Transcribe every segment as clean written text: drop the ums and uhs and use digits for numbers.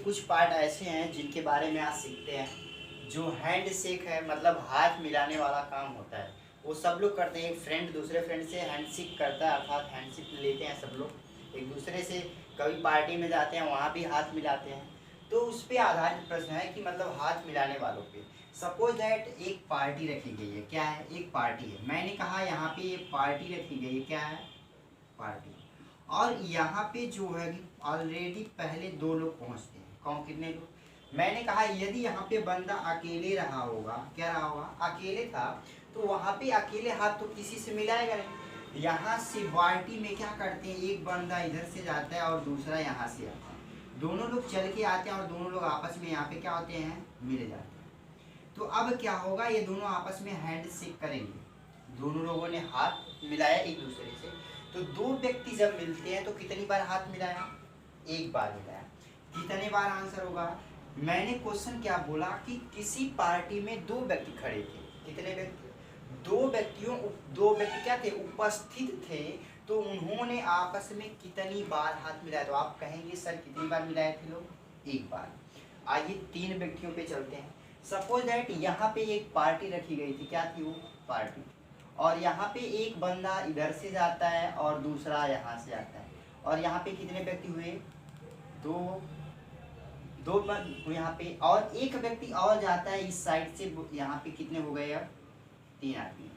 कुछ पार्ट ऐसे हैं जिनके बारे में आज सीखते हैं। जो हैंड शेक है, मतलब हाथ मिलाने वाला काम होता है, वो सब लोग करते हैं। एक फ्रेंड दूसरे फ्रेंड से हैंड शेक करता है, अर्थात हैंड शेक लेते हैं सब लोग एक दूसरे से। कभी पार्टी में जाते हैं, वहाँ भी हाथ मिलाते हैं। तो उस पर आधारित प्रश्न है कि मतलब हाथ मिलाने वालों पे। सपोज दैट एक पार्टी रखी गई है। क्या है? एक पार्टी है। मैंने कहा यहाँ पे एक पार्टी रखी गई है। क्या है? पार्टी। और यहाँ पे जो है कि ऑलरेडी पहले दो लोग पहुँचते हैं। कौन? कितने लोग? मैंने कहा यदि यहाँ पे बंदा अकेले रहा होगा, क्या रहा होगा? अकेले था, तो वहाँ पे अकेले हाथ तो किसी से मिलाएगा नहीं। यहाँ से पार्टी में क्या करते हैं, एक बंदा इधर से जाता है और दूसरा यहाँ से आता है। दोनों लोग चल के आते हैं और दोनों लोग आपस में यहाँ पे क्या होते हैं, मिल जाते हैं। तो अब क्या होगा, ये दोनों आपस में हैंड शेक करेंगे। दोनों लोगों ने हाथ मिलाया एक दूसरे से। तो दो व्यक्ति जब मिलते हैं तो कितनी बार हाथ मिलाया? एक बार मिलाया। कितने बार आंसर होगा? मैंने क्वेश्चन क्या बोला कि किसी पार्टी में दो व्यक्ति खड़े थे। कितने व्यक्ति? दो व्यक्ति क्या थे? उपस्थित थे। तो उन्होंने आपस में कितनी बार हाथ मिलाया? तो आप कहेंगे सर कितनी बार मिलाए थे लोग? एक बार। आइए तीन व्यक्तियों पे चलते हैं। सपोज दैट यहाँ पे एक पार्टी रखी गई थी। क्या थी वो? पार्टी। और यहाँ पे एक बंदा इधर से जाता है और दूसरा यहाँ से आता है। और यहाँ पे कितने व्यक्ति हुए? दो यहाँ पे, और एक व्यक्ति और जाता है इस साइड से। यहाँ पे कितने हो गए? अब तीन आदमी।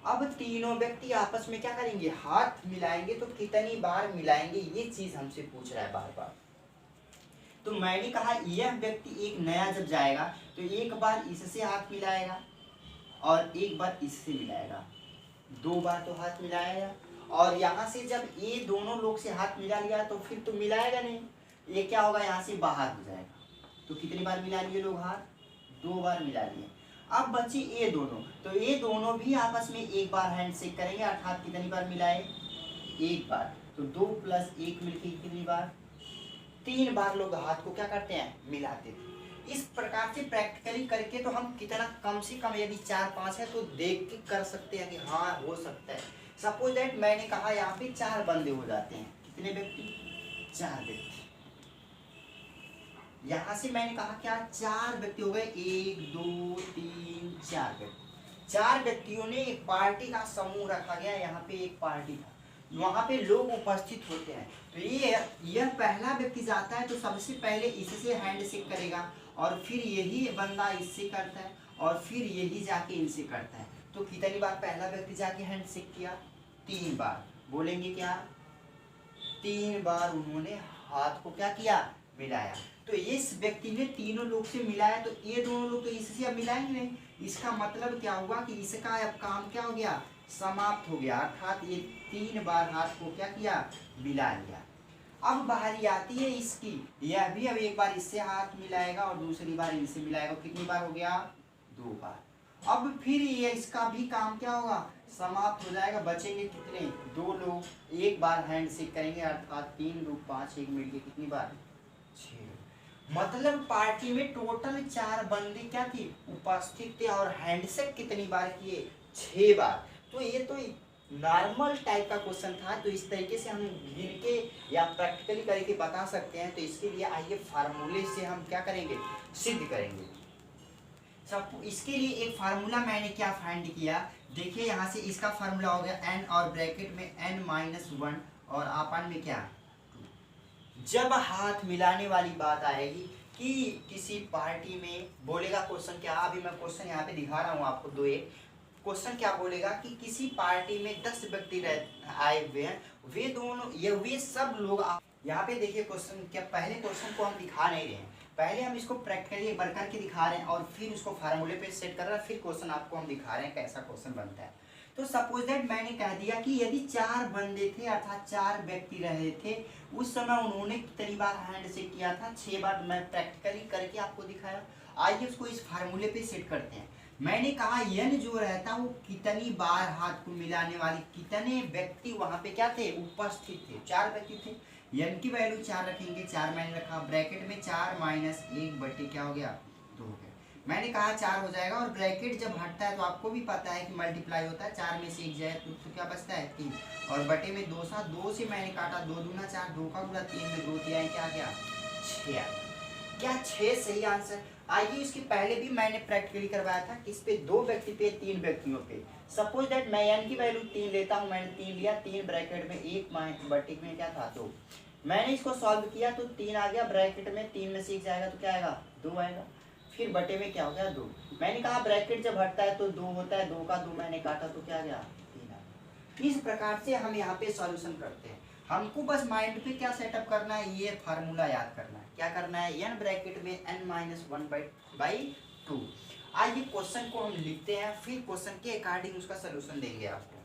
अब तीनों व्यक्ति आपस में क्या करेंगे? हाथ मिलाएंगे। तो कितनी बार मिलाएंगे, ये चीज हमसे पूछ रहा है बार बार। तो मैंने कहा यह व्यक्ति एक नया जब जाएगा तो एक बार इससे हाथ मिलाएगा और एक बार इससे मिलाएगा। दो बार तो हाथ मिलाएगा। और यहाँ से जब ये दोनों लोग से हाथ मिला लिया तो फिर तो मिलाएगा नहीं, ये क्या होगा, यहाँ से बाहर हो जाएगा। तो कितनी बार मिला लिए लोग हाथ? दो बार मिला लिए। अब बची ये दोनों, तो ये दोनों भी आपस में एक बार हैंड शेक करेंगे, अर्थात कितनी बार मिलाए? एक बार। तो दो प्लस एक मिलके कितनी बार? तीन बार लोग हाथ को क्या करते हैं? मिलाते थे। इस प्रकार से प्रैक्टिकली करके तो हम कितना, कम से कम यदि 4-5 है तो देख के कर सकते हैं कि हाँ हो सकता है। सपोज दैट मैंने कहा यहाँ पे 4 बंदे हो जाते हैं। कितने व्यक्ति? 4 व्यक्ति। यहाँ से मैंने कहा क्या, 4 व्यक्ति हो गए। 1 2 3 4 व्यक्ति। 4 व्यक्तियों ने एक पार्टी का समूह रखा गया। यहाँ पे एक पार्टी था, वहां पे लोग उपस्थित होते हैं। तो यह पहला व्यक्ति जाता है तो सबसे पहले इससे हैंड शेक करेगा और फिर यही बंदा इससे करता है और फिर यही जाके इनसे करता है। तो कितनी बार पहला व्यक्ति जाके हैंड शेक किया? 3 बार। बोलेंगे क्या? 3 बार उन्होंने हाथ को क्या किया? मिलाया। तो इस व्यक्ति ने तीनों लोग से मिलाया, तो ये दोनों लोग तो इससे अब मिलाएंगे नहीं। इसका मतलब क्या हुआ कि इसका अब काम क्या हो गया? समाप्त हो गया। अर्थात ये 3 बार हाथ को क्या किया? मिला लिया। अब बारी आती है इसकी। यह भी अब एक बार इससे हाथ मिलाएगा और दूसरी बार इनसे मिलाएगा। कितनी बार हो गया? 2 बार। अब फिर ये इसका भी काम क्या होगा? समाप्त हो जाएगा। बचेंगे कितने? 2 लोग। एक बार हैंड शेक करेंगे, अर्थात 3 लोग 5 एक मिलके कितनी बार? 6। मतलब पार्टी में टोटल 4 बंदे क्या थी? उपस्थित थे। और हैंडशेक कितनी बार किए? 6 बार। तो ये तो नॉर्मल टाइप का क्वेश्चन था। तो इस तरीके से हम गिन के या प्रैक्टिकली करके बता सकते हैं। तो इसके लिए आइए फार्मूले से हम क्या करेंगे? सिद्ध करेंगे। सब इसके लिए एक फार्मूला मैंने क्या फाइंड किया, देखिए यहाँ से इसका फार्मूला हो गया n और ब्रैकेट में n-1 और आपन में क्या? जब हाथ मिलाने वाली बात आएगी कि किसी पार्टी में, बोलेगा क्वेश्चन क्या, अभी मैं क्वेश्चन यहाँ पे दिखा रहा हूँ आपको। 2 एक क्वेश्चन क्या बोलेगा कि किसी पार्टी में 10 व्यक्ति आए हुए हैं। वे सब लोग, यहाँ पे देखिए क्वेश्चन क्या, पहले क्वेश्चन को हम दिखा नहीं रहे हैं, पहले हम इसको प्रैक्टिकली एक बार करके दिखा रहे हैं और फिर उसको फार्मूले पे सेट कर रहे हैं, फिर क्वेश्चन आपको हम दिखा रहे हैं कैसा क्वेश्चन बनता है। तो सपोज दैट मैंने कह दिया कि यदि 4 बंदे थे, अर्थात 4 व्यक्ति रहे थे, उस समय उन्होंने कितनी बार हैंड शेक किया था? 6 बार। मैं प्रैक्टिकली करके आपको दिखाया। आइए उसको इस फार्मूले पे सेट करते हैं। मैंने कहा n जो रहता वो कितनी बार हाथ को मिलाने वाली, कितने व्यक्ति वहां पे क्या थे? उपस्थित थे। 4 व्यक्ति थे। n की वैल्यू 4 रखेंगे। 4 मैंने रखा, ब्रैकेट में 4 - 1 बटे क्या हो गया? 2 हो गया। मैंने कहा 4 हो जाएगा और ब्रैकेट जब हटता है तो आपको भी पता है कि मल्टीप्लाई होता है। 4 में से 1 जाए तो क्या बचता है? 3। और बटे में 2 से मैंने काटा, 2 दूना 4, 2 का गुणा 3 में 2 तिहाई क्या आ गया? 6 आ गया। क्या 6 सही आंसर? आइए इसके पहले भी मैंने प्रैक्टिकली करवाया था, किस पे, 2 व्यक्ति पे, 3 व्यक्तियों पे। सपोज दैट मैं n की वैल्यू 3 लेता हूँ, मैंने 3 लिया, 3 ब्रैकेट में 1 बटे में क्या था 2। मैंने इसको सॉल्व किया तो 3 आ गया ब्रैकेट में, 3 में से 1 जाएगा तो क्या आएगा 2 आएगा, फिर बटे में क्या हो गया 2। मैंने कहा ब्रैकेट जब हटता है तो 2 होता है, 2 का 2 मैंने काटा तो क्या गया 3 आ गया। इस प्रकार से हम यहाँ पे सॉल्यूशन करते हैं। हमको बस माइंड पे क्या सेटअप करना है, ये फार्मूला याद करना है। क्या करना है, n ब्रैकेट में n-1/2। आइए क्वेश्चन को हम लिखते हैं, फिर क्वेश्चन के अकॉर्डिंग उसका सलूशन देंगे आपको।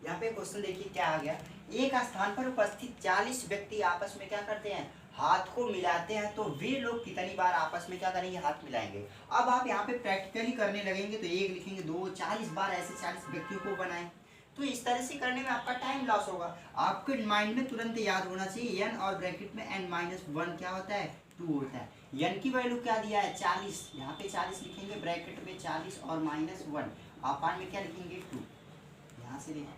यहाँ पे क्वेश्चन देखिए क्या आ गया। एक स्थान पर उपस्थित 40 व्यक्ति आपस में क्या करते हैं, हाथ को मिलाते हैं, तो वे लोग कितनी बार आपस में क्या करेंगे, हाथ मिलाएंगे। अब आप यहाँ पे प्रैक्टिकली करने लगेंगे तो 1 लिखेंगे, 2, 40 बार ऐसे 40 व्यक्तियों को बनाएं। तो इस तरह से करने में आपका टाइम लॉस होगा। आपके माइंड में तुरंत याद होना चाहिए n और ब्रैकेट में n-1 क्या होता है 2 होता है। n की वैल्यू क्या दिया है 40, यहाँ पे 40 लिखेंगे, ब्रैकेट में 40 और -1, अपान में क्या लिखेंगे 2। यहाँ से लिखें,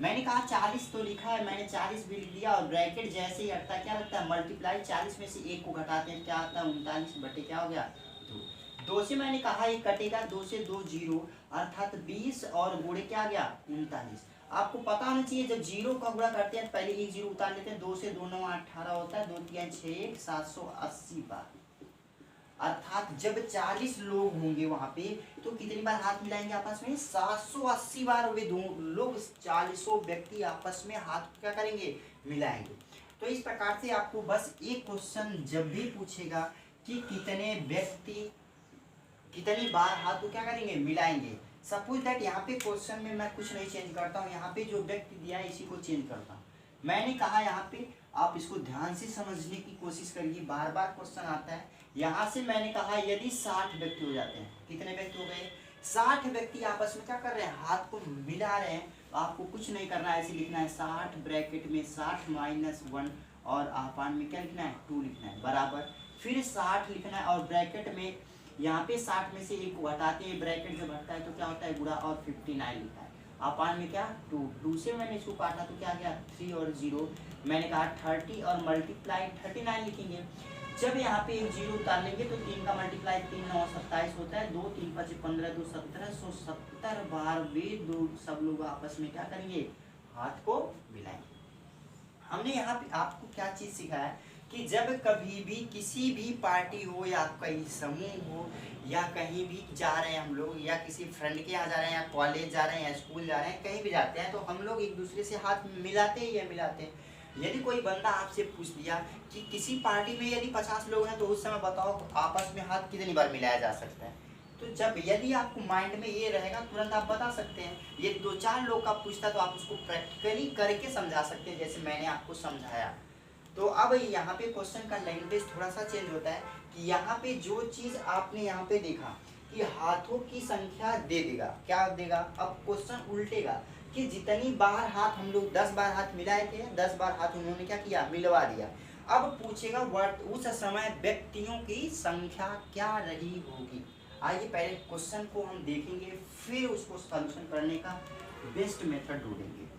मैंने कहा 40 तो लिखा है, मैंने 40 भी लिख दिया, और ब्रैकेट जैसे ही हटता है क्या लगता है मल्टीप्लाई, 40 में से 1 को घटाते हैं क्या आता है 39 बटे क्या हो गया 2। 2 से मैंने कहा ये कटेगा, 2 से 2 0, अर्थात 20 और गुणे क्या गया 39। आपको पता होना चाहिए जब 0 का गुणा करते हैं पहले 1 0 उतार लेते हैं, 2 से 2 9 18 होता है, 2 3 6 780 बार। अर्थात जब 40 लोग होंगे वहां पे तो कितनी बार हाथ मिलाएंगे आपस में 780 बार। वे दो लोग 40 व्यक्ति आपस में हाथ क्या करेंगे मिलाएंगे। तो इस प्रकार से आपको बस एक क्वेश्चन जब भी पूछेगा कि कितने व्यक्ति कितनी बार हाथ को क्या करेंगे मिलाएंगे, सपोज दैट यहाँ पे क्वेश्चन में मैं कुछ नहीं चेंज करता हूँ, यहाँ पे जो व्यक्ति दिया है इसी को चेंज करता हूँ। मैंने कहा यहाँ पे आप इसको ध्यान से समझने की कोशिश करिए, बार बार क्वेश्चन आता है। यहाँ से मैंने कहा यदि 60 व्यक्ति हो जाते हैं, कितने व्यक्ति हो गए 60 व्यक्ति आपस में क्या कर रहे हैं हाथ को मिला रहे हैं, तो आपको कुछ नहीं करना है, ऐसे लिखना है 60 ब्रैकेट में 60 -1 और अपान में क्या लिखना है 2 लिखना है, बराबर फिर 60 लिखना है, और ब्रैकेट में यहाँ पे 60 में से 1 को हटाते हैं, ब्रैकेट जब हटता है तो क्या होता है गुणा, और 59 लिखा है, अपान में क्या 2 से मैंने इसको काटा तो क्या गया 3 और 0, मैंने कहा 30 और मल्टीप्लाई 39 लिखेंगे। जब यहाँ पे 1 0 उतार लेंगे तो 3 का मल्टीप्लाई 3 9 27 होता है, 2 3 5 15 2 1770 बार वे दो सब लोग आपस में क्या करेंगे हाथ को मिलाएंगे। हमने यहाँ पे आपको क्या चीज सिखाया कि जब कभी भी किसी भी पार्टी हो या कहीं समूह हो या कहीं भी जा रहे हैं हम लोग, या किसी फ्रेंड के यहाँ जा रहे हैं, या कॉलेज जा रहे हैं, या स्कूल जा रहे हैं, कहीं भी जाते हैं तो हम लोग एक दूसरे से हाथ मिलाते ही या मिलाते हैं। यदि कोई बंदा आपसे पूछ दिया कि किसी पार्टी में यदि 50 लोग हैं तो उस समय बताओ आपस में हाथ कितनी बार मिलाया जा सकता है। तो जब यदि आपको माइंड में ये रहेगा तुरंत आप बता सकते हैं। ये 2-4 लोग का पूछता तो आप उसको प्रैक्टिकली करके समझा सकते हैं, जैसे मैंने आपको समझाया। तो अब यहाँ पे क्वेश्चन का लैंग्वेज थोड़ा सा चेंज होता है कि यहाँ पे जो चीज़ आपने यहाँ पे देखा कि हाथों की संख्या दे देगा, क्या देगा, अब क्वेश्चन उल्टेगा कि जितनी बार हाथ हम लोग 10 बार हाथ मिलाए थे, 10 बार हाथ उन्होंने क्या किया मिलवा दिया। अब पूछेगा उस समय व्यक्तियों की संख्या क्या रही होगी। आइए पहले क्वेश्चन को हम देखेंगे, फिर उसको सॉल्यूशन करने का बेस्ट मेथड ढूंढेंगे।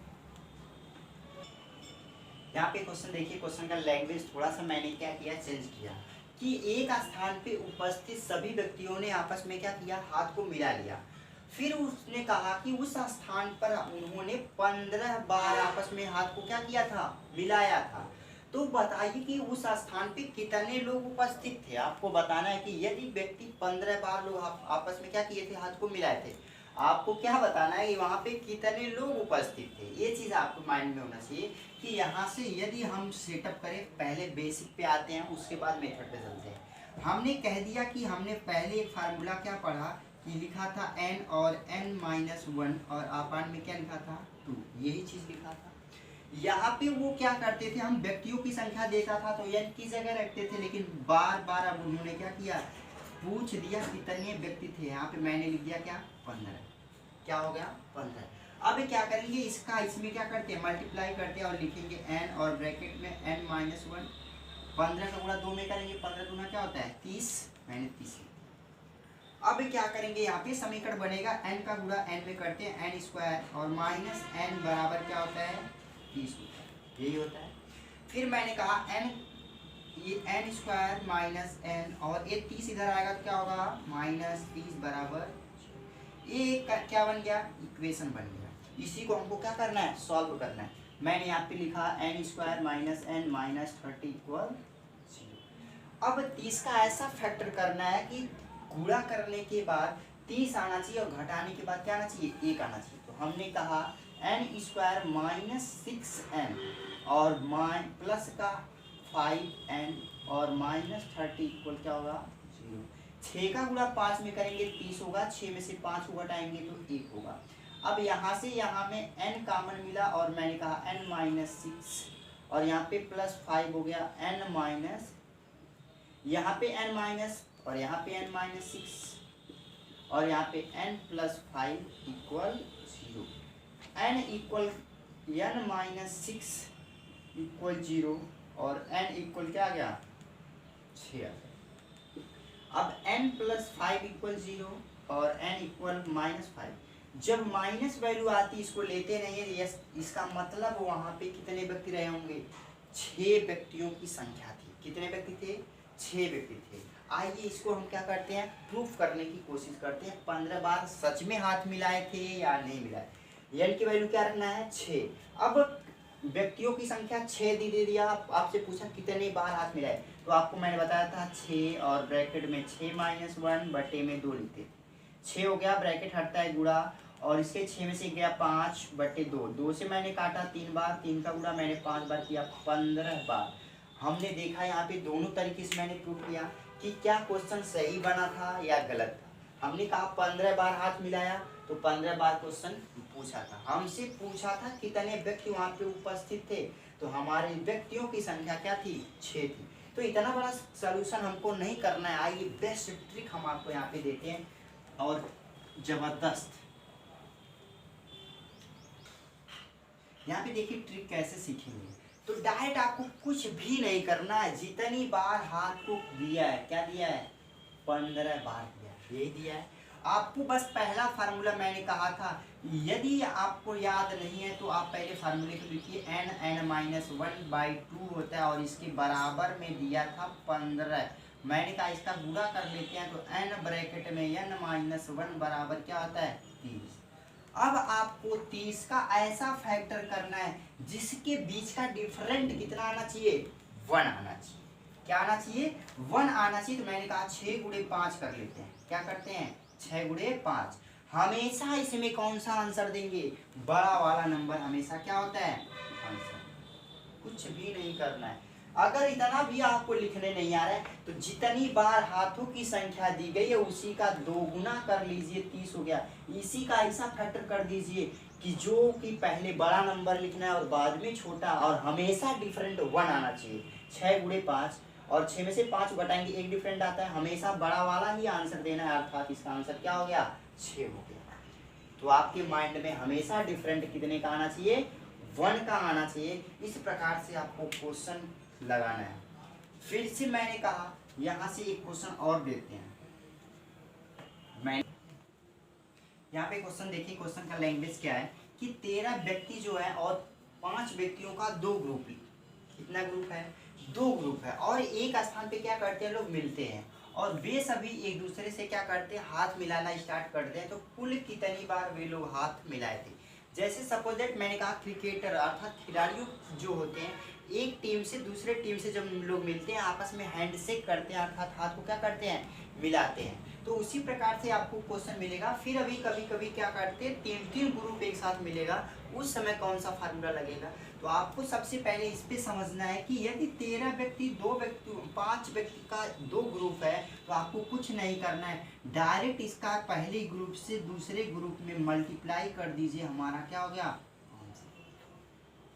यहाँ पे क्वेश्चन देखिए, क्वेश्चन का लैंग्वेज थोड़ा सा मैंने क्या किया चेंज किया कि एक स्थान पे उपस्थित सभी व्यक्तियों ने आपस में क्या किया हाथ को मिला लिया। फिर उसने कहा कि उस स्थान पर उन्होंने 15 बार आपस में हाथ को क्या किया था मिलाया था। तो बताइए कि उस स्थान पे कितने लोग उपस्थित थे। आपको बताना है कि यदि व्यक्ति 15 बार लोग आपस में क्या किए थे हाथ को मिलाए थे, आपको क्या बताना है कि वहाँ पे कितने लोग उपस्थित थे। ये चीज़ आपको माइंड में होना चाहिए कि यहाँ से यदि हम सेटअप करें, पहले बेसिक पे आते हैं उसके बाद मेथड पे चलते हैं। हमने कह दिया कि हमने पहले एक फार्मूला क्या पढ़ा कि लिखा था n और n-1 और अपान में क्या लिखा था 2, यही चीज़ लिखा था। यहाँ पे वो क्या करते थे, हम व्यक्तियों की संख्या देता था तो n की जगह रखते थे, लेकिन बार बार अब उन्होंने क्या किया पूछ दिया कितने व्यक्ति थे। यहाँ पे मैंने लिख दिया क्या 15, क्या हो गया 15। अब क्या करेंगे इसका इसमें क्या करते हैं मल्टीप्लाई करते हैं और लिखेंगे n और ब्रैकेट में n-1, 15 का गुणा 2 में करेंगे, 15 दूना क्या होता है 30, मैंने 30। अब क्या करेंगे यहाँ पे समीकरण बनेगा n का गुणा n में करते हैं n² और -n बराबर क्या होता है 30। यही होता है। फिर मैंने कहा n, ये n स्क्वायर माइनस n, और ये 30 इधर आएगा तो क्या होगा -30 बराबर, ये क्या बन गया, इक्वेशन बन गया। इसी को हमको क्या करना है, सॉल्व करना है। मैंने यहाँ पे लिखा n square minus n minus 30 equal 0। अब 30 का ऐसा फैक्टर करना है कि गुणा करने के बाद 30 आना चाहिए और घटाने के बाद क्या आना चाहिए, 1 आना चाहिए। तो हमने कहा n स्क्वायर माइनस 6n और प्लस का 5n और माइनस 30 इक्वल क्या होगा 0। 6 का गुणा 5 में करेंगे 30 होगा, 6 में से 5 को घटाएंगे तो 1 होगा। अब यहाँ से यहाँ में n कॉमन मिला और मैंने कहा n माइनस 6 और यहाँ पे प्लस 5 हो गया n माइनस, यहाँ पे n माइनस और यहाँ पे n माइनस 6 और यहाँ पे n plus 5 equal 0। n equal n minus 6 equal 0 और n इक्वल क्या आ गया 6 आ गया। अब n प्लस 5 इक्वल 0 और n इक्वल माइनस 5। जब माइनस वैल्यू आती इसको लेते नहीं है, इसका मतलब वहाँ पे कितने व्यक्ति रहे होंगे, 6 व्यक्तियों की संख्या थी। कितने व्यक्ति थे, 6 व्यक्ति थे। आइए इसको हम क्या करते हैं, प्रूफ करने की कोशिश करते हैं। 15 बार सच में हाथ मिलाए थे या नहीं मिलाए। n की वैल्यू क्या रखना है 6। अब व्यक्तियों की संख्या 6 दे दिया, आपसे पूछा कितने बार हाथ मिलाए, तो आपको मैंने बताया था 6 और ब्रैकेट में 6 माइनस 1 बटे में 2 लिखते। 6 हो गया, ब्रैकेट हटता है गुणा, और इसके 6 में से गया 5 बटे 2, 2 से मैंने काटा 3 बार, 3 का गुणा मैंने 5 बार किया, 15 बार। हमने देखा यहाँ पे दोनों तरीके से मैंने प्रूफ किया कि क्या क्वेश्चन सही बना था या गलत था। हमने कहा 15 बार हाथ मिलाया तो 15 बार क्वेश्चन पूछा था। हमसे पूछा था कितने व्यक्ति वहाँ पे उपस्थित थे, तो हमारे व्यक्तियों की संख्या क्या थी 6 थी। तो इतना बड़ा सॉल्यूशन हमको नहीं करना है। आइए बेस्ट ट्रिक हम आपको यहाँ पे देते हैं और जबरदस्त। यहाँ पे देखिए ट्रिक कैसे सीखेंगे। तो डायरेक्ट आपको कुछ भी नहीं करना है, जितनी बार हाथ को दिया है, क्या दिया है 15 बार दिया है, ये दिया है। आपको बस पहला फार्मूला मैंने कहा था, यदि आपको याद नहीं है तो आप पहले फार्मूले को लिखिए, n माइनस 1/2 होता है और इसके बराबर में दिया था 15। मैंने कहा इसका गुणा कर लेते हैं तो n ब्रैकेट में n माइनस 1 बराबर क्या होता है 30। अब आपको 30 का ऐसा फैक्टर करना है जिसके बीच का डिफरेंट कितना आना चाहिए 1 आना चाहिए। क्या आना चाहिए 1 आना चाहिए। तो मैंने कहा 6 गुणे 5 कर लेते हैं। क्या करते हैं 6 गुणे 5। हमेशा इसमें कौन सा आंसर देंगे, बड़ा वाला नंबर हमेशा क्या होता है आंसर। कुछ भी नहीं करना है। अगर इतना भी आपको लिखने नहीं आ रहा है तो जितनी बार हाथों की संख्या दी गई है उसी का 2 गुना कर लीजिए, 30 हो गया। इसी का ऐसा फैक्टर कर दीजिए कि जो कि पहले बड़ा नंबर लिखना है और बाद में छोटा, और हमेशा डिफरेंट 1 आना चाहिए। 6 गुणे 5 और 6 में से 5 घटाएंगे 1 डिफरेंट आता है, हमेशा बड़ा वाला ही आंसर देना है, अर्थात इसका आंसर क्या हो गया 6 हो गया। तो आपके माइंड में हमेशा डिफरेंट कितने का आना चाहिए 1 का आना चाहिए। इस प्रकार से आपको क्वेश्चन लगाना है। फिर से मैंने कहा यहाँ से एक क्वेश्चन और देते हैं। मैं यहाँ पे क्वेश्चन देखिए, क्वेश्चन का लैंग्वेज क्या है कि 13 व्यक्ति जो है और 5 व्यक्तियों का 2 ग्रुप, कितना ग्रुप है 2 ग्रुप है, और एक स्थान पे क्या करते हैं लोग मिलते हैं और वे सभी एक दूसरे से क्या करते हैं हाथ मिलाना स्टार्ट करते हैं। तो कुल कितनी बार वे लोग हाथ मिलाए थे। जैसे सपोज दैट मैंने कहा क्रिकेटर अर्थात खिलाड़ियों जो होते हैं एक टीम से दूसरे टीम से जब लोग मिलते हैं आपस में हैंडशेक करते हैं, अर्थात हाथ को क्या करते हैं मिलाते हैं। तो उसी प्रकार से आपको क्वेश्चन मिलेगा। फिर अभी कभी कभी क्या करते हैं 3 ग्रुप एक साथ मिलेगा, उस समय कौन सा फार्मूला लगेगा। तो आपको सबसे पहले इस पे समझना है कि यदि 13 व्यक्ति 5 व्यक्ति का 2 ग्रुप है तो आपको कुछ नहीं करना है, डायरेक्ट इसका पहले ग्रुप से दूसरे ग्रुप में मल्टीप्लाई कर दीजिए, हमारा क्या हो गया आंसर।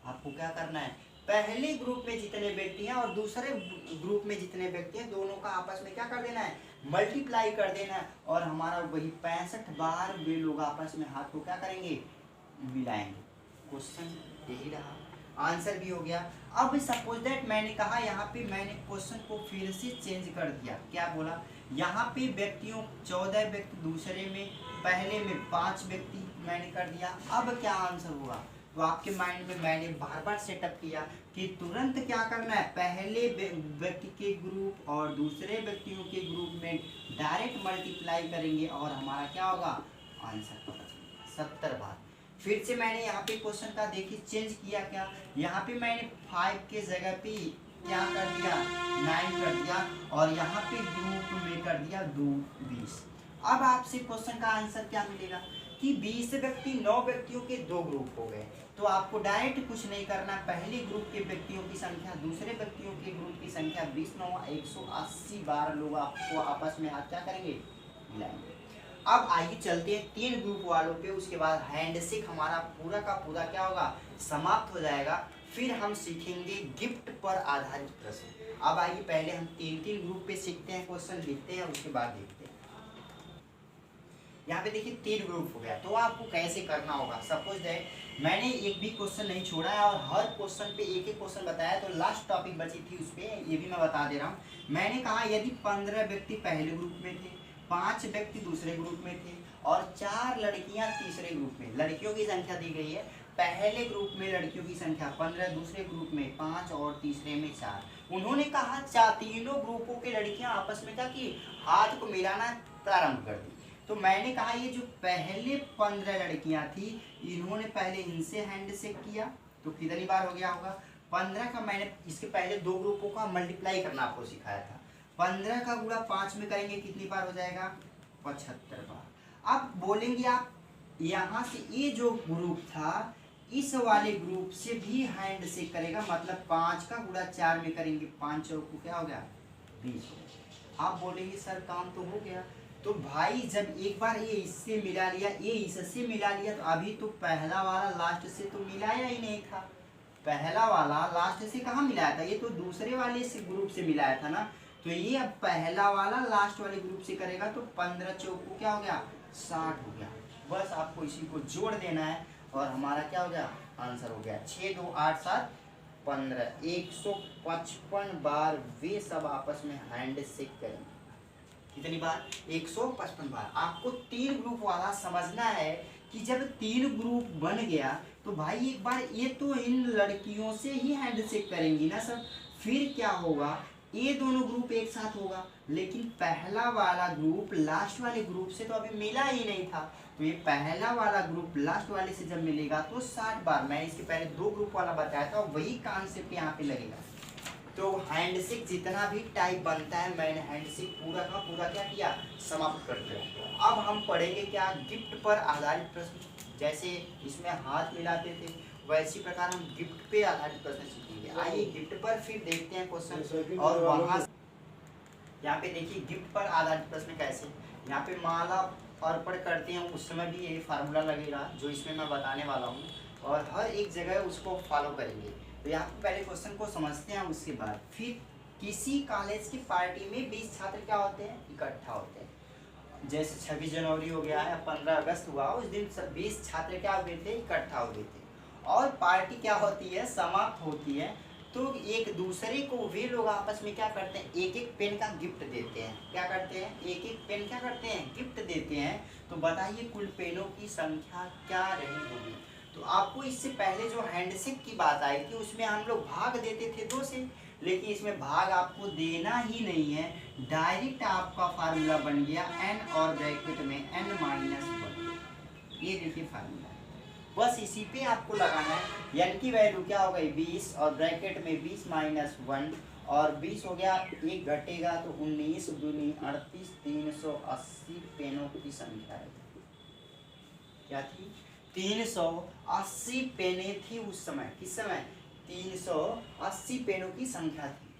आपको क्या करना है पहले ग्रुप में जितने व्यक्ति हैं और दूसरे ग्रुप में जितने व्यक्ति हैं दोनों का आपस में क्या कर देना है मल्टीप्लाई कर देना है, और हमारा वही 65 बार वे लोग आपस में हाथ को क्या करेंगे मिलाएंगे। क्वेश्चन यही रहा, आंसर भी हो गया। अब सपोज दैट मैंने कहा यहाँ पे मैंने क्वेश्चन को फिर से चेंज कर दिया। क्या बोला यहाँ पे व्यक्तियों 14 व्यक्ति, दूसरे में पहले में 5 व्यक्ति मैंने कर दिया। अब क्या आंसर हुआ तो आपके माइंड में मैंने बार बार सेटअप किया कि तुरंत क्या करना है, पहले व्यक्ति के ग्रुप और दूसरे व्यक्तियों के ग्रुप में डायरेक्ट मल्टीप्लाई करेंगे और हमारा क्या होगा, आंसर पता चलेगा 70 बार। फिर से मैंने यहाँ पे क्वेश्चन का देखिए चेंज किया, क्या यहाँ पे मैंने 5 के जगह पे क्या कर दिया, 9 कर दिया और यहाँ पे ग्रुप में कर दिया 2 20। अब आपसे क्वेश्चन का आंसर क्या मिलेगा कि 20 व्यक्ति 9 व्यक्तियों के 2 ग्रुप हो गए। तो आपको डायरेक्ट कुछ नहीं करना, पहले ग्रुप के व्यक्तियों की संख्या दूसरे व्यक्तियों के ग्रुप की संख्या 20 9 180 बार लोग आपको आपस में हाथ क्या करेंगे, मिलाएंगे। अब आइए चलते हैं 3 ग्रुप वालों पे, उसके बाद हैंडशेक हमारा पूरा का पूरा क्या होगा, समाप्त हो जाएगा। फिर हम सीखेंगे गिफ्ट पर आधारित प्रश्न। अब आइए पहले हम 3 ग्रुप पे सीखते हैं, क्वेश्चन लिखते हैं, उसके बाद देखते हैं। यहाँ पे देखिए 3 ग्रुप हो गया, तो आपको कैसे करना होगा। सपोज दैट मैंने एक भी क्वेश्चन नहीं छोड़ा है और हर क्वेश्चन पे एक एक क्वेश्चन बताया, तो लास्ट टॉपिक बची थी उस पर, ये भी मैं बता दे रहा हूँ। मैंने कहा यदि 15 व्यक्ति पहले ग्रुप में थे, 5 व्यक्ति दूसरे ग्रुप में थे और 4 लड़कियां तीसरे ग्रुप में, लड़कियों की संख्या दी गई है, पहले ग्रुप में लड़कियों की संख्या 15, दूसरे ग्रुप में 5 और तीसरे में 4। उन्होंने कहा तीनों ग्रुपों के लड़कियां आपस में क्या की, हाथ को मिलाना प्रारंभ कर दी। तो मैंने कहा ये जो पहले 15 लड़कियां थी, इन्होंने पहले इनसे हैंडशेक किया, तो कितनी बार हो गया होगा 15 का। मैंने इसके पहले 2 ग्रुपों का मल्टीप्लाई करना आपको सिखाया था, 15 का गुणा 5 में करेंगे कितनी बार हो जाएगा, 75 बार। अब बोलेंगे आप यहाँ से ये जो ग्रुप था इस वाले ग्रुप से भी हैंडशेक करेगा, मतलब 5 का गुणा 4 में करेंगे, 5 को क्या हो गया 20। आप बोलेंगे सर काम तो हो गया। तो भाई जब एक बार ये इससे मिला लिया, ये इससे मिला लिया, तो अभी तो पहला वाला लास्ट से तो मिलाया ही नहीं था, पहला वाला लास्ट से कहाँ मिलाया था, ये तो दूसरे वाले से ग्रुप से मिलाया था ना। तो ये अब पहला वाला लास्ट वाले ग्रुप से करेगा, तो 15 चौको क्या हो गया 60 हो गया। बस आपको इसी को जोड़ देना है और हमारा क्या हो गया, आंसर हो गया 6 2 8 7 15, 155 बार वे सब आपस में हैंडशेक करेंगे। कितनी बार, 155 बार। आपको 3 ग्रुप वाला समझना है कि जब 3 ग्रुप बन गया तो भाई एक बार ये तो इन लड़कियों से ही हैंडशेक करेंगी ना सर, फिर क्या होगा ये दोनों ग्रुप एक साथ होगा, लेकिन पहला वाला ग्रुप लास्ट वाले ग्रुप से तो अभी मिला ही नहीं था, तो ये पहला वाला ग्रुप लास्ट वाले से जब मिलेगा तो 60 बार। मैंने इसके पहले 2 ग्रुप वाला बताया था, वही कॉन्सेप्ट यहाँ पे लगेगा। तो हैंडशेक जितना भी टाइप बनता है, मैंने हैंडशेक पूरा का पूरा क्या किया, समाप्त कर दिया। अब हम पढ़ेंगे क्या, गिफ्ट पर आधारित प्रश्न। जैसे इसमें हाथ मिलाते थे, वैसी प्रकार हम गिफ्ट पे आधारित प्रश्न सीखेंगे। आइए गिफ्ट पर फिर देखते हैं क्वेश्चन। और वहाँ यहाँ पे देखिए गिफ्ट पर आधारित प्रश्न कैसे, यहाँ पे माला अर्पण करते हैं उस समय भी यही फार्मूला लगेगा जो इसमें मैं बताने वाला हूँ, और हर एक जगह उसको फॉलो करेंगे। तो यहाँ पे पहले क्वेश्चन को समझते हैं, उसके बाद फिर किसी कॉलेज की पार्टी में 20 छात्र क्या होते हैं, इकट्ठा होते हैं। जैसे 26 जनवरी हो गया है, 15 अगस्त हुआ, उस दिन 20 छात्र क्या हुए थे, इकट्ठा हुए थे, और पार्टी क्या होती है, समाप्त होती है। तो एक दूसरे को वे लोग आपस में क्या करते हैं, एक एक पेन का गिफ्ट देते हैं। क्या करते हैं, एक एक पेन क्या करते हैं, गिफ्ट देते हैं। तो बताइए कुल पेनों की संख्या क्या रही होगी। तो आपको इससे पहले जो हैंडशेक की बात आई थी उसमें हम लोग भाग देते थे 2 से, लेकिन इसमें भाग आपको देना ही नहीं है, डायरेक्ट आपका फार्मूला बन गया n और ब्रैकेट में n-1। ये देखिए फार्मूला, बस इसी पे आपको लगाना है। n की वैल्यू क्या हो गई 20 और ब्रैकेट में 20 - 1, और 20 हो गया, एक घटेगा तो 19 दूनी 38, 380 पेनों की संख्या है। क्या थी, 380 पेने थी उस समय। किस समय, 380 पेनों की संख्या थी।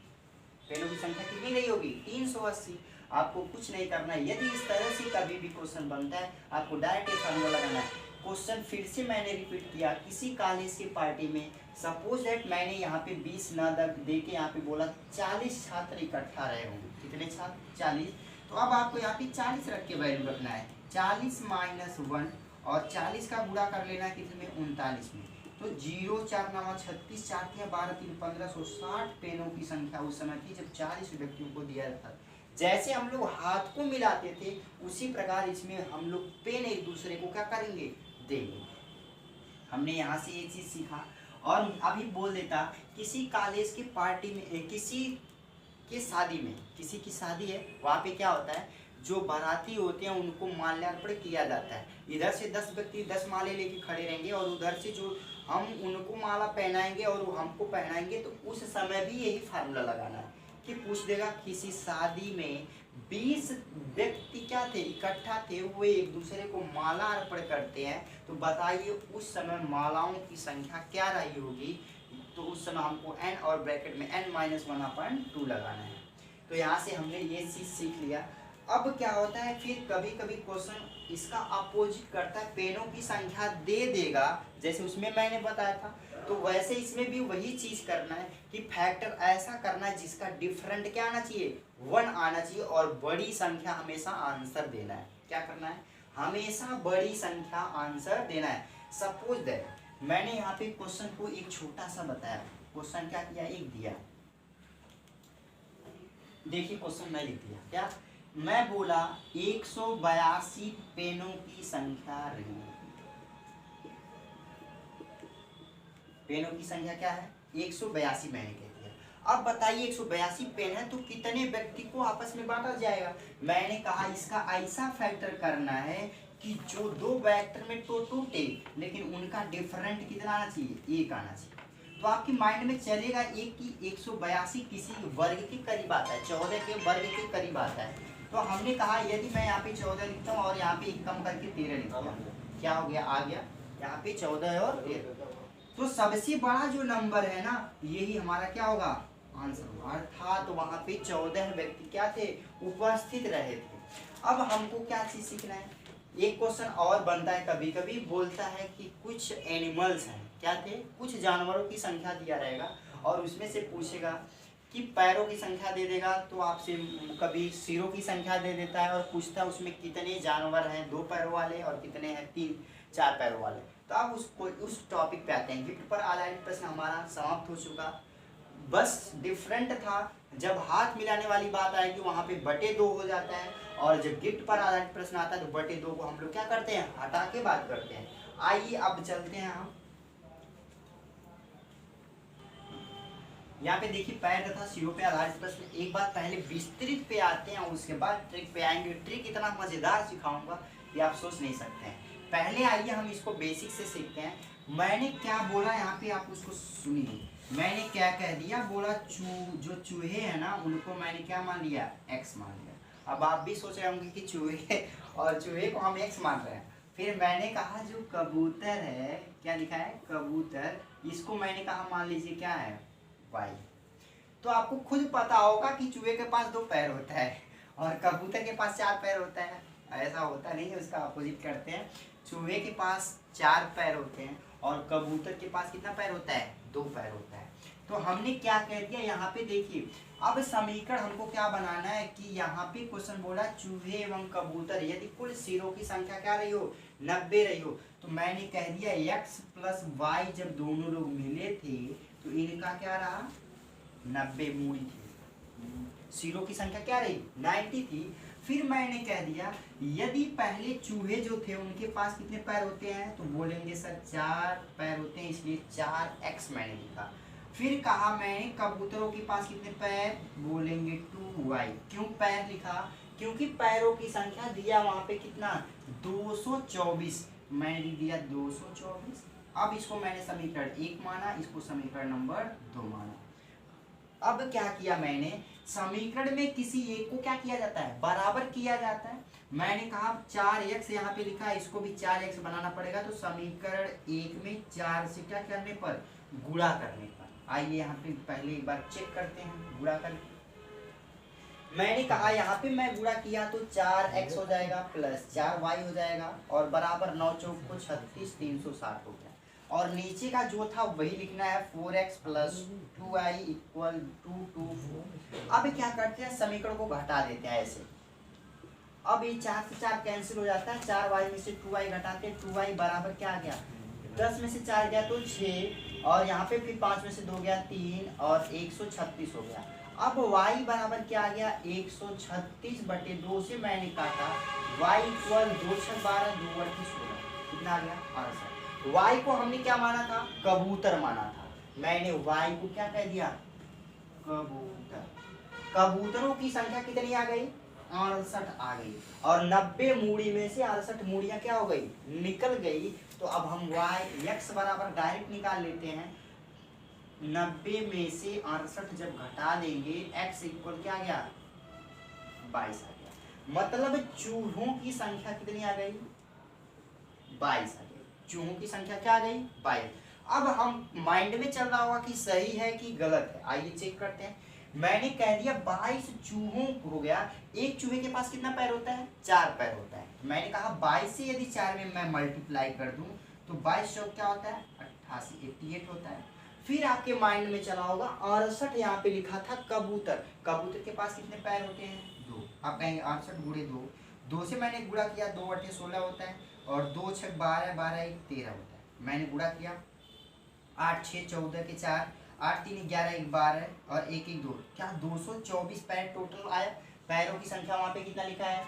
पेनों की संख्या कितनी रही होगी, 380। आपको कुछ नहीं करना है, यदि इस तरह से कभी भी क्वेश्चन बनता है आपको डायरेक्ट फार्मूला लगाना है। क्वेश्चन फिर से मैंने रिपीट किया, किसी कॉलेज की पार्टी में सपोज दैट मैंने यहाँ पे 20 ना दे के यहाँ पे बोला 40 छात्र इकट्ठा रहे होंगे। कितने छात्र, 40। तो अब आपको यहाँ पे 40 रख के वैल्यू रखना है, 40 - 1, और 40 का गुणा कर लेना कितने में, 39 में। तो 0 4 9 36, 4 3 12 3 1560 पेनों की संख्या उस समय थी जब 40 व्यक्तियों को दिया जाता। जैसे हम लोग हाथ को मिलाते थे उसी प्रकार इसमें हम लोग पेन एक दूसरे को क्या करेंगे, देंगे। हमने यहाँ से ये चीज़ सीखा। और अभी बोल देता, किसी कॉलेज की पार्टी में, किसी की शादी में, किसी की शादी है, वहाँ पे क्या होता है, जो बाराती होते हैं उनको माल्यार्पण किया जाता है। इधर से 10 व्यक्ति 10 माले लेके खड़े रहेंगे और उधर से जो हम उनको माला पहनाएंगे और वो हमको पहनाएंगे। तो उस समय भी यही फार्मूला लगाना है कि पूछ देगा किसी शादी में 20 व्यक्ति क्या थे, इकट्ठा थे, वो एक दूसरे को माला अर्पण करते हैं। तो बताइए उस समय मालाओं की संख्या क्या रही होगी। तो उस समय हमको n और ब्रैकेट में n-1/2 लगाना है। तो यहाँ से हमने ये चीज़ सीख लिया। अब क्या होता है, फिर कभी कभी क्वेश्चन इसका अपोजिट करता है, पेनों की संख्या दे देगा जैसे उसमें मैंने बताया था। तो वैसे इसमें भी वही चीज़ करना है कि फैक्टर ऐसा करना है जिसका डिफरेंट क्या आना चाहिए, 1 आना चाहिए, और बड़ी संख्या हमेशा आंसर देना है। क्या करना है, हमेशा बड़ी संख्या आंसर देना है। सपोज दैट मैंने यहाँ पे क्वेश्चन को एक छोटा सा बताया, क्वेश्चन क्या किया, एक दिया, देखिए क्वेश्चन मैं लिख दिया क्या, मैं बोला 182 पेनों की संख्या रही। पेनों की संख्या क्या है, 182 मैंने कह दिया। अब बताइए 182 पेन है तो कितने व्यक्ति को आपस में बांटा जाएगा। मैंने कहा इसका ऐसा फैक्टर करना है कि जो दो वेक्टर में तो टूटे लेकिन उनका डिफरेंट कितना आना चाहिए, 1 आना चाहिए। तो आपके माइंड में चलेगा एक कि 182 किसी वर्ग के करीब आता है, 14 के वर्ग के करीब आता है। तो हमने कहा यदि मैं यहाँ पे 14 लिखता हूँ और यहाँ पे एक कम करके 13 लिखता हूँ, क्या हो गया, आ गया यहाँ पे 14 और 13। तो सबसे बड़ा जो नंबर है ना, यही हमारा क्या होगा, आंसर। अर्थात तो वहाँ पे 14 व्यक्ति क्या थे, उपस्थित रहे थे। अब हमको क्या चीज सीखना है, एक क्वेश्चन और बनता है, कभी कभी बोलता है कि कुछ एनिमल्स हैं, क्या थे, कुछ जानवरों की संख्या दिया रहेगा और उसमें से पूछेगा कि पैरों की संख्या दे देगा। तो आपसे कभी सिरों की संख्या दे देता है और पूछता है उसमें कितने जानवर हैं 2 पैरों वाले और कितने हैं 3-4 पैरों वाले। तो आप उस टॉपिक पे आते हैं। गिफ्ट पर आधारित प्रश्न हमारा समाप्त हो चुका, बस डिफरेंट था। जब हाथ मिलाने वाली बात आएगी वहाँ पे बटे 2 हो जाता है, और जब गिफ्ट पर आधारित प्रश्न आता है तो बटे 2 को हम लोग क्या करते हैं, हटा के बात करते हैं। आइए अब चलते हैं हम यहाँ पे, देखिए पैर तथा सिरों पे आधारित प्रश्न। एक बात पहले विस्तृत पे आते हैं, उसके बाद ट्रिक पे आएंगे। ट्रिक इतना मजेदार सिखाऊंगा कि आप सोच नहीं सकते हैं। पहले आइए हम इसको बेसिक से सीखते हैं। मैंने क्या बोला यहाँ पे, आप उसको सुनिए। मैंने क्या कह दिया, बोला जो चूहे हैं ना उनको मैंने क्या मान लिया, x मान लिया। अब आप भी सोच रहे होंगे कि चूहे और चूहे को हम x मान रहे हैं। फिर मैंने कहा जो कबूतर है, क्या लिखा है, कबूतर, इसको मैंने कहा मान लीजिए क्या है, y। तो आपको खुद पता होगा कि चूहे के पास 2 पैर होता है और कबूतर के पास 4 पैर होता है। ऐसा होता नहीं है, उसका अपोजिट करते हैं। चूहे के पास 4 पैर होते हैं और कबूतर के पास कितना पैर होता है, 2 पैर होता है। तो हमने क्या कह दिया यहाँ पे, देखिए अब समीकरण हमको क्या बनाना है कि यहाँ पे क्वेश्चन बोला चूहे एवं कबूतर यदि कुल सिरों की संख्या क्या रही हो, 90 रही हो, तो मैंने कह दिया x + y जब दोनों लोग मिले थे तो इनका क्या रहा, 90 मूड़ी थी। सिरों की संख्या क्या रही, 90 थी। फिर मैंने कह दिया यदि पहले चूहे जो थे उनके पास कितने पैर होते हैं, तो बोलेंगे सर 4 पैर होते हैं, इसलिए 4x मैंने लिखा। फिर कहा मैंने कबूतरों के पास कितने पैर, बोलेंगे 2y। क्यों पैर लिखा, क्योंकि पैरों की संख्या दिया वहां पे कितना, 224, मैंने लिख दिया 224। अब इसको मैंने समीकरण 1 माना, इसको समीकरण नंबर 2 माना। अब क्या किया मैंने, समीकरण में किसी एक को क्या किया जाता है, बराबर किया जाता है। मैंने कहा 4x यहाँ पे लिखा है, इसको भी 4x बनाना पड़ेगा। तो समीकरण 1 में 4 से क्या करने पर, गुणा करने पर। आइए यहाँ पे पहले एक बार चेक करते हैं गुणा करके। मैंने कहा यहाँ पे मैं गुणा किया तो 4x हो जाएगा प्लस 4y हो जाएगा और बराबर 9 चौक को 36, 360 हो गया। और नीचे का जो था वही लिखना है, 4x + 2y = 224। अब क्या करते हैं, समीकरण को घटा देते हैं ऐसे। अब ये 4 से 4 कैंसिल हो जाता है, 4y में से 2y घटाते हैं, 2y बराबर क्या आ गया, 10 में से 4 गया तो 6, और यहाँ पे फिर 5 में से 2 गया 3 और 136 हो गया। अब y बराबर क्या आ गया, 136/2 से मैंने काटा, y = 2 × 12 2 × 16, कितना आ गया, आंसर। y को हमने क्या माना था, कबूतर माना था। मैंने y को क्या कह दिया, कबूतर। कबूतरों की संख्या कितनी आ गई, 68 आ गई। और 90 मूड़ी में से 68 मूड़ियां क्या हो गई, निकल गई। तो अब हम x बराबर डायरेक्ट निकाल लेते हैं। 90 में से 68 जब घटा देंगे, x इक्वल क्या आ गया, 22 आ गया। मतलब चूहों की संख्या कितनी आ गई, 22 आ गई। चूहों की संख्या क्या आ गई, 22। अब हम माइंड में चल रहा होगा कि सही है कि गलत है, आइए चेक करते हैं। मैंने कह दिया 22 चूहों हो गया। एक चूहे के पास कितना पैर होता है, 4 पैर होता है। मैंने कहा 22 से यदि 4 में मैं मल्टीप्लाई कर दूं तो 22 चौक क्या होता है, 88, 88 होता है। फिर आपके माइंड में चला होगा 68 यहाँ पे लिखा था कबूतर। कबूतर के पास कितने पैर होते हैं, 2। आप कहेंगे 68 गुणे 2, 2 से मैंने गुणा किया, 2 × 8 = 16 होता है। और 2 × 6 = 12, 12 × 1 = 13 होता है। मैंने गुणा किया, 8 × 6 = 14 के 4, 8 × 3 = 11, 1 = 12 और 1 × 1 = 2। क्या 224 पैर टोटल आया। पैरों की संख्या वहां पे कितना लिखा है,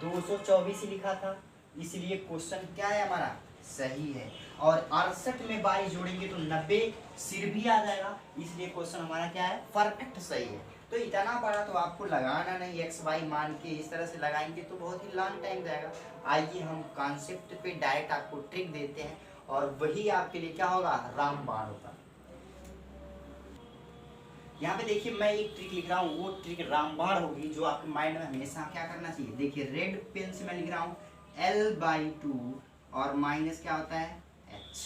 224 ही लिखा था। इसलिए क्वेश्चन क्या है हमारा, सही है। और 68 में 22 जोड़ेंगे तो 90 सिर भी आ जाएगा। इसलिए क्वेश्चन हमारा क्या है, परफेक्ट सही है। तो इतना बड़ा तो आपको लगाना नहीं, एक्स वाई मान के इस तरह से लगाएंगे तो बहुत ही लॉन्ग टाइम जाएगा। आइए हम कॉन्सेप्ट पे डायरेक्ट आपको ट्रिक देते हैं और वही आपके लिए क्या होगा, रामबाण होगा। यहाँ पे देखिए मैं एक ट्रिक लिख रहा हूँ, वो ट्रिक रामबाण होगी जो आपके माइंड में हमेशा क्या करना चाहिए। देखिए रेड पेन से मैं लिख रहा हूँ L/2 और माइनस क्या होता है, H।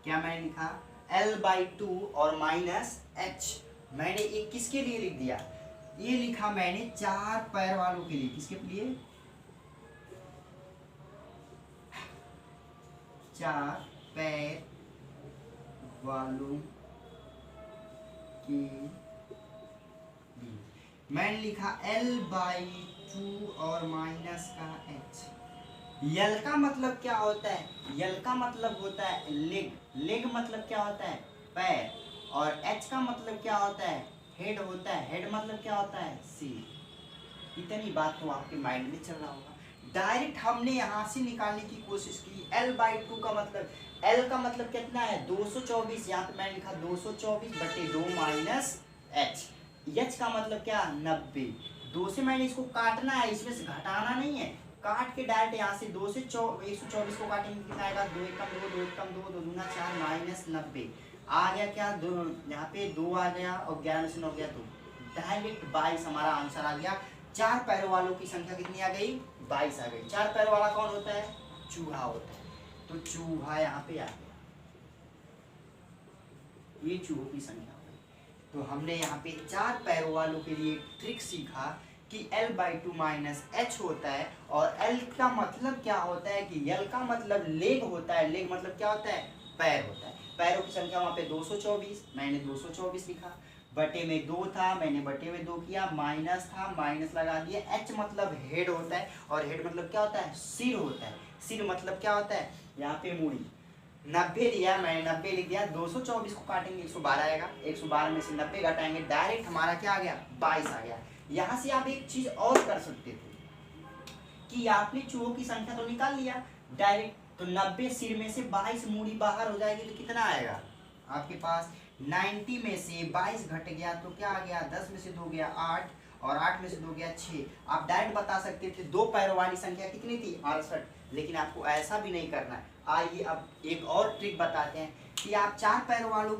क्या मैंने लिखा, L/2 और माइनस H। मैंने एक किसके लिए लिख दिया, ये लिखा मैंने 4 पैर वालों के लिए। किसके लिए, 4 पैर वालों के लिए मैंने लिखा L/2 और माइनस का H। यल का मतलब क्या होता है, यल का मतलब होता है लेग। लेग मतलब क्या होता है, पैर। और H का मतलब क्या होता है, हेड होता है। हेड मतलब क्या होता है, सिर। इतनी बात तो आपके माइंड में चल रहा होगा। डायरेक्ट हमने यहाँ से निकालने की कोशिश की। L/2 का मतलब, L का मतलब कितना है, 224। यहाँ पे मैंने लिखा 224/2 माइनस H। H का मतलब क्या, 90। 2 से मैंने इसको काटना है, इसमें से घटाना नहीं है। काट के डायरेक्ट यहाँ से 2 से 124 को काटेंगे, कितना आएगा, 2 × 1 = 2, 2 × 2 = 2, 2 × 4 माइनस 90 आ गया। क्या, 2 यहाँ पे 2 आ गया और 11 में से 9 गया 2। डायरेक्ट 22 हमारा आंसर आ गया। 4 पैरों वालों की संख्या कितनी आ गई, 22 आ गई। 4 पैरों वाला कौन होता है, चूहा होता है। तो चूहा यहाँ पे आ गया, ये चूहों की संख्या हो गई। तो हमने यहाँ पे 4 पैरों वालों के लिए ट्रिक सीखा कि L/2 माइनस H होता है। और L का मतलब क्या होता है कि L का मतलब लेग होता है। लेग मतलब क्या होता है, पैर होता है। पैरों की संख्या वहाँ पे 224, मैंने 224 लिखा। बटे में 2 था, मैंने बटे में 2 किया। माइनस था, माइनस लगा दिया। H मतलब हेड होता है और हेड मतलब क्या होता है, सिर होता है। सिर मतलब क्या होता है, यहाँ पे मूड़ी। 90 दिया, मैंने 90 लिख दिया। 224 को काटेंगे 112 आएगा। 112 में से 90 घटाएंगे, डायरेक्ट हमारा क्या आ गया, 22 आ गया। यहाँ से आप एक चीज और कर सकते थे कि आपने चूहों की संख्या तो निकाल लिया डायरेक्ट, तो 90 सिर में से 22 मूड़ी बाहर हो जाएगी तो कितना आएगा आपके पास, 90 में से 22 घट गया तो क्या आ गया, 10 में से 2 गया 8 और 8 में से 2 गया 6। आप डायरेक्ट बता सकते थे 2 पैरों वाली संख्या कितनी थी, 68। लेकिन आपको ऐसा भी नहीं करना है। आइए अब एक और ट्रिक बताते हैं कि आप 4 पैरों वालों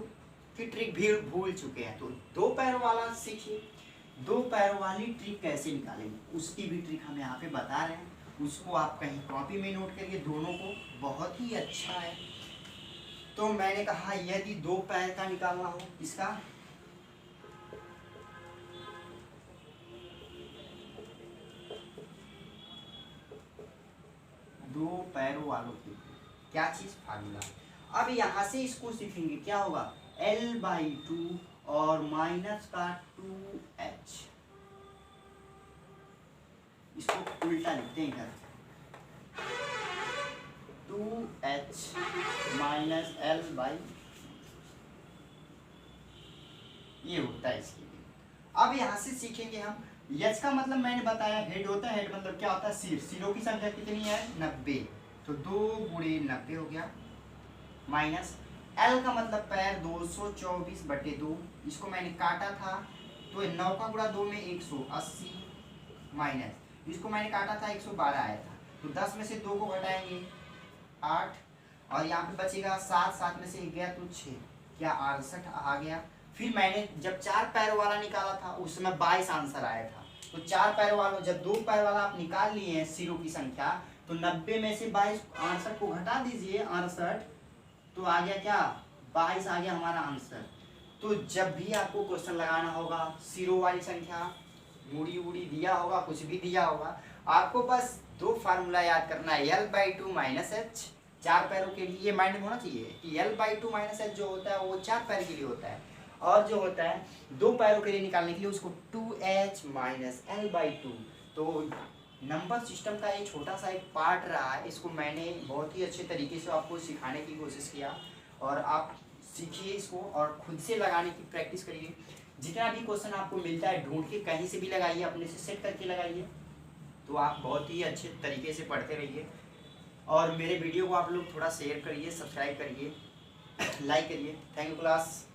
की ट्रिक भी भूल चुके हैं तो 2 पैरों वाला सीखिए। 2 पैरों वाली ट्रिक कैसे निकालेंगे उसकी भी ट्रिक हम यहाँ पे बता रहे हैं। उसको आप कहीं कॉपी में नोट करिए, दोनों को, बहुत ही अच्छा है। तो मैंने कहा यदि 2 पैर का निकालना हो, इसका दो पैरों वालों की क्या चीज, फार्मूला। अब यहाँ से इसको सीखेंगे, क्या होगा, L/2 और माइनस का 2H। इसको उल्टा लिखते हैं इधर, 2H माइनस L/, ये होता है इसके लिए। अब यहाँ से सीखेंगे हम, H का मतलब मैंने बताया हेड होता है। हेड मतलब क्या होता है, सिर। सिरों की संख्या कितनी है, 90। तो 2 × 90 हो गया, माइनस L का मतलब पैर 224/2, इसको मैंने काटा था तो 9 का गुणा 2 में 180, माइनस इसको मैंने काटा था 112 आया था, तो 10 में से 2 को घटाएंगे 8, और यहाँ पे बचेगा 7, 7 में से 1 गया तो 6, क्या 68 आ गया। फिर मैंने जब 4 पैरों वाला निकाला था उस समय 22 आंसर आया था, तो 4 पैरों वाला जब 2 पैर वाला आप निकाल लिए हैं सिरों की संख्या, तो 90 में से 22 68 को घटा दीजिए 68, तो आ गया क्या 22 आ गया हमारा आंसर। तो जब भी आपको क्वेश्चन लगाना होगा सिरों वाली संख्या, मूड़ी वूड़ी दिया होगा, कुछ भी दिया होगा, आपको बस 2 फार्मूला याद करना है, L/2 - h 4 पैरों के लिए, ये माइंड में होना चाहिए कि L/2 - h जो होता है वो 4 पैर के लिए होता है, और जो होता है 2 पैरों के लिए निकालने के लिए उसको 2h - L/2। तो नंबर सिस्टम का ये छोटा सा एक पार्ट रहा है, इसको मैंने बहुत ही अच्छे तरीके से आपको सिखाने की कोशिश किया, और आप सीखिए इसको और खुद से लगाने की प्रैक्टिस करिए। जितना भी क्वेश्चन आपको मिलता है ढूंढ के कहीं से भी लगाइए, अपने से सेट करके लगाइए, तो आप बहुत ही अच्छे तरीके से पढ़ते रहिए। और मेरे वीडियो को आप लोग थोड़ा शेयर करिए, सब्सक्राइब करिए, लाइक करिए। Thank you class.